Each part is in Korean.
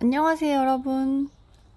안녕하세요, 여러분.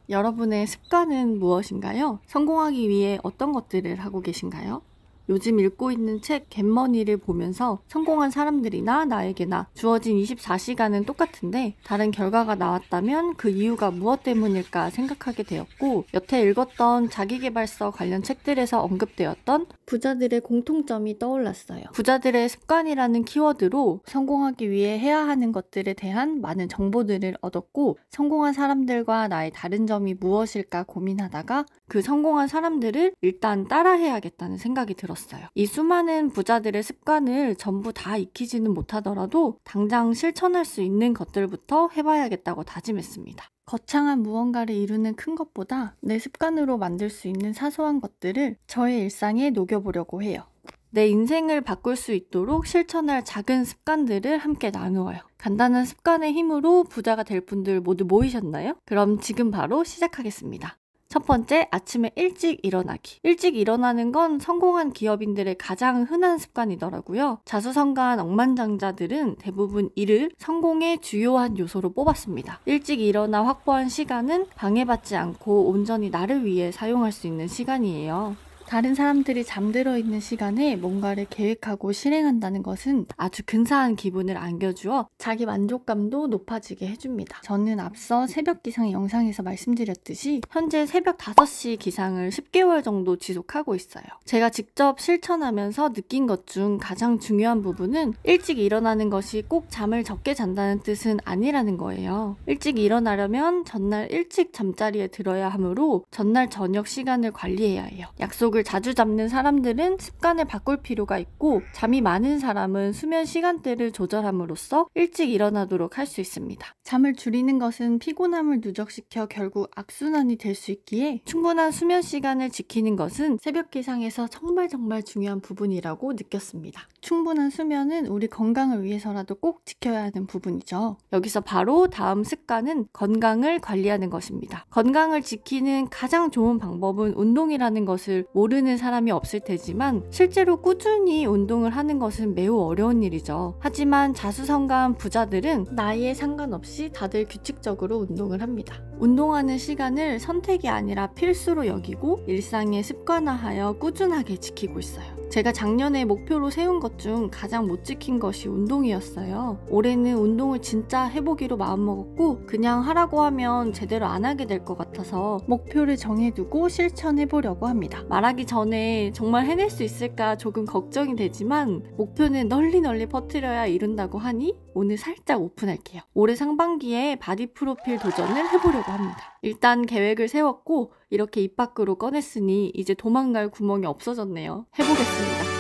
여러분의 습관은 무엇인가요? 성공하기 위해 어떤 것들을 하고 계신가요? 요즘 읽고 있는 책 겟머니를 보면서 성공한 사람들이나 나에게나 주어진 24시간은 똑같은데 다른 결과가 나왔다면 그 이유가 무엇 때문일까 생각하게 되었고, 여태 읽었던 자기계발서 관련 책들에서 언급되었던 부자들의 공통점이 떠올랐어요. 부자들의 습관이라는 키워드로 성공하기 위해 해야 하는 것들에 대한 많은 정보들을 얻었고, 성공한 사람들과 나의 다른 점이 무엇일까 고민하다가 그 성공한 사람들을 일단 따라해야겠다는 생각이 들었어요. 이 수많은 부자들의 습관을 전부 다 익히지는 못하더라도 당장 실천할 수 있는 것들부터 해봐야겠다고 다짐했습니다. 거창한 무언가를 이루는 큰 것보다 내 습관으로 만들 수 있는 사소한 것들을 저의 일상에 녹여보려고 해요. 내 인생을 바꿀 수 있도록 실천할 작은 습관들을 함께 나누어요. 간단한 습관의 힘으로 부자가 될 분들 모두 모이셨나요? 그럼 지금 바로 시작하겠습니다. 첫 번째, 아침에 일찍 일어나기. 일찍 일어나는 건 성공한 기업인들의 가장 흔한 습관이더라고요. 자수성가한 억만장자들은 대부분 이를 성공의 주요한 요소로 뽑았습니다. 일찍 일어나 확보한 시간은 방해받지 않고 온전히 나를 위해 사용할 수 있는 시간이에요. 다른 사람들이 잠들어 있는 시간에 뭔가를 계획하고 실행한다는 것은 아주 근사한 기분을 안겨주어 자기 만족감도 높아지게 해줍니다. 저는 앞서 새벽 기상 영상에서 말씀드렸듯이 현재 새벽 5시 기상을 10개월 정도 지속하고 있어요. 제가 직접 실천하면서 느낀 것 중 가장 중요한 부분은 일찍 일어나는 것이 꼭 잠을 적게 잔다는 뜻은 아니라는 거예요. 일찍 일어나려면 전날 일찍 잠자리에 들어야 하므로 전날 저녁 시간을 관리해야 해요. 약속을 자주 잡는 사람들은 습관을 바꿀 필요가 있고, 잠이 많은 사람은 수면 시간대를 조절함으로써 일찍 일어나도록 할 수 있습니다. 잠을 줄이는 것은 피곤함을 누적시켜 결국 악순환이 될 수 있기에 충분한 수면 시간을 지키는 것은 새벽 기상에서 정말 중요한 부분이라고 느꼈습니다. 충분한 수면은 우리 건강을 위해서라도 꼭 지켜야 하는 부분이죠. 여기서 바로 다음 습관은 건강을 관리하는 것입니다. 건강을 지키는 가장 좋은 방법은 운동이라는 것을 모르는 사람이 없을 테지만 실제로 꾸준히 운동을 하는 것은 매우 어려운 일이죠. 하지만 자수성가한 부자들은 나이에 상관없이 다들 규칙적으로 운동을 합니다. 운동하는 시간을 선택이 아니라 필수로 여기고 일상에 습관화하여 꾸준하게 지키고 있어요. 제가 작년에 목표로 세운 것 중 가장 못 지킨 것이 운동이었어요. 올해는 운동을 진짜 해보기로 마음먹었고, 그냥 하라고 하면 제대로 안 하게 될 것 같아서 목표를 정해두고 실천해보려고 합니다. 말하기 전에 정말 해낼 수 있을까 조금 걱정이 되지만 목표는 널리 퍼뜨려야 이룬다고 하니 오늘 살짝 오픈할게요. 올해 상반기에 바디 프로필 도전을 해보려고 합니다. 일단 계획을 세웠고 이렇게 입 밖으로 꺼냈으니 이제 도망갈 구멍이 없어졌네요. 해보겠습니다.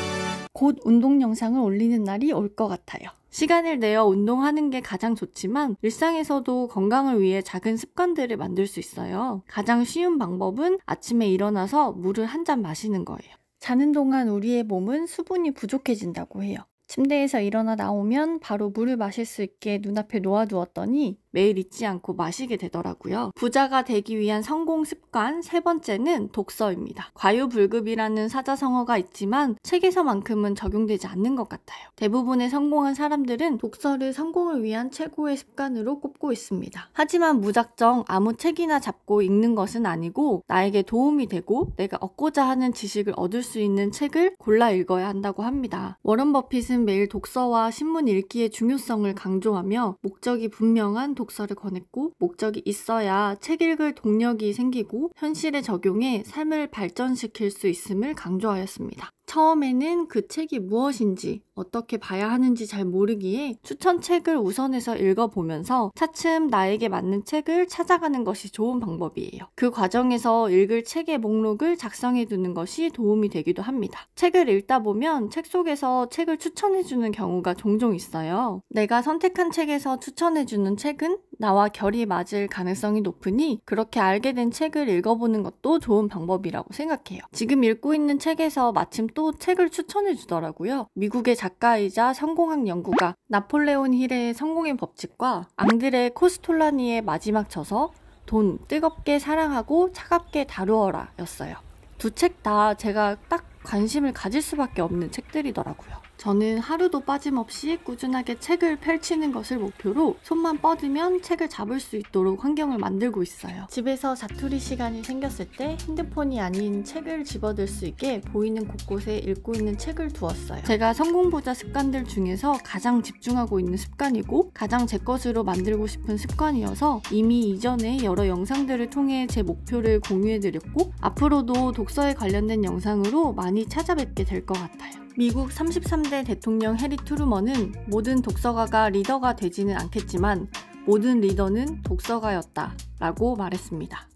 곧 운동 영상을 올리는 날이 올 것 같아요. 시간을 내어 운동하는 게 가장 좋지만 일상에서도 건강을 위해 작은 습관들을 만들 수 있어요. 가장 쉬운 방법은 아침에 일어나서 물을 한 잔 마시는 거예요. 자는 동안 우리의 몸은 수분이 부족해진다고 해요. 침대에서 일어나 나오면 바로 물을 마실 수 있게 눈앞에 놓아두었더니 매일 잊지 않고 마시게 되더라고요. 부자가 되기 위한 성공 습관 세 번째는 독서입니다. 과유불급이라는 사자성어가 있지만 책에서만큼은 적용되지 않는 것 같아요. 대부분의 성공한 사람들은 독서를 성공을 위한 최고의 습관으로 꼽고 있습니다. 하지만 무작정 아무 책이나 잡고 읽는 것은 아니고 나에게 도움이 되고 내가 얻고자 하는 지식을 얻을 수 있는 책을 골라 읽어야 한다고 합니다. 워런 버핏은 매일 독서와 신문 읽기의 중요성을 강조하며 목적이 분명한 독서를 권했고, 목적이 있어야 책 읽을 동력이 생기고 현실에 적용해 삶을 발전시킬 수 있음을 강조하였습니다. 처음에는 그 책이 무엇인지 어떻게 봐야 하는지 잘 모르기에 추천책을 우선해서 읽어보면서 차츰 나에게 맞는 책을 찾아가는 것이 좋은 방법이에요. 그 과정에서 읽을 책의 목록을 작성해두는 것이 도움이 되기도 합니다. 책을 읽다 보면 책 속에서 책을 추천해주는 경우가 종종 있어요. 내가 선택한 책에서 추천해주는 책은 나와 결이 맞을 가능성이 높으니 그렇게 알게 된 책을 읽어보는 것도 좋은 방법이라고 생각해요. 지금 읽고 있는 책에서 마침 또 책을 추천해 주더라고요. 미국의 작가이자 성공학 연구가 나폴레온 힐의 성공의 법칙과 앙드레 코스톨라니의 마지막 저서 돈, 뜨겁게 사랑하고 차갑게 다루어라 였어요. 두 책 다 제가 딱 관심을 가질 수밖에 없는 책들이더라고요. 저는 하루도 빠짐없이 꾸준하게 책을 펼치는 것을 목표로 손만 뻗으면 책을 잡을 수 있도록 환경을 만들고 있어요. 집에서 자투리 시간이 생겼을 때 핸드폰이 아닌 책을 집어들 수 있게 보이는 곳곳에 읽고 있는 책을 두었어요. 제가 성공보자 습관들 중에서 가장 집중하고 있는 습관이고 가장 제 것으로 만들고 싶은 습관이어서 이미 이전에 여러 영상들을 통해 제 목표를 공유해드렸고 앞으로도 독서에 관련된 영상으로 많이 찾아뵙게 될 것 같아요. 미국 33대 대통령 해리 트루먼은 모든 독서가가 리더가 되지는 않겠지만 모든 리더는 독서가였다 라고 말했습니다.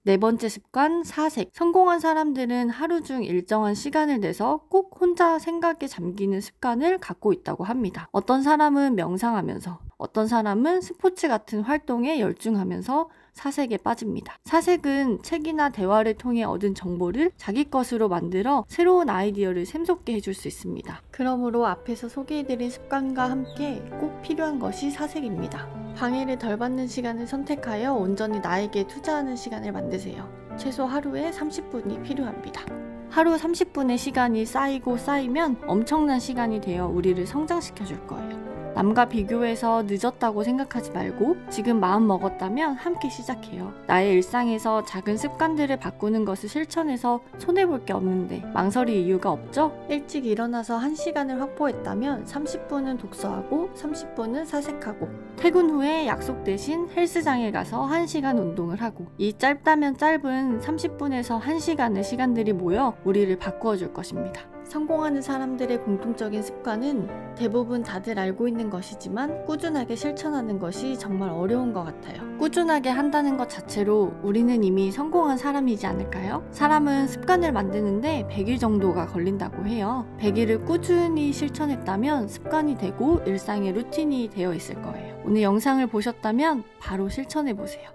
네 번째 습관, 사색. 성공한 사람들은 하루 중 일정한 시간을 내서 꼭 혼자 생각에 잠기는 습관을 갖고 있다고 합니다. 어떤 사람은 명상하면서, 어떤 사람은 스포츠 같은 활동에 열중하면서 사색에 빠집니다. 사색은 책이나 대화를 통해 얻은 정보를 자기 것으로 만들어 새로운 아이디어를 샘솟게 해줄 수 있습니다. 그러므로 앞에서 소개해드린 습관과 함께 꼭 필요한 것이 사색입니다. 방해를 덜 받는 시간을 선택하여 온전히 나에게 투자하는 시간을 만드세요. 최소 하루에 30분이 필요합니다. 하루 30분의 시간이 쌓이고 쌓이면 엄청난 시간이 되어 우리를 성장시켜 줄 거예요. 남과 비교해서 늦었다고 생각하지 말고 지금 마음 먹었다면 함께 시작해요. 나의 일상에서 작은 습관들을 바꾸는 것을 실천해서 손해볼 게 없는데 망설일 이유가 없죠? 일찍 일어나서 1시간을 확보했다면 30분은 독서하고 30분은 사색하고 퇴근 후에 약속 대신 헬스장에 가서 1시간 운동을 하고 이 짧다면 짧은 30분에서 1시간의 시간들이 모여 우리를 바꾸어 줄 것입니다. 성공하는 사람들의 공통적인 습관은 대부분 다들 알고 있는 것이지만 꾸준하게 실천하는 것이 정말 어려운 것 같아요. 꾸준하게 한다는 것 자체로 우리는 이미 성공한 사람이지 않을까요? 사람은 습관을 만드는데 100일 정도가 걸린다고 해요. 100일을 꾸준히 실천했다면 습관이 되고 일상의 루틴이 되어 있을 거예요. 오늘 영상을 보셨다면 바로 실천해보세요.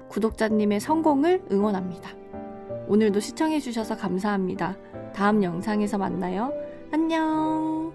구독자님의 성공을 응원합니다. 오늘도 시청해주셔서 감사합니다. 다음 영상에서 만나요. 안녕.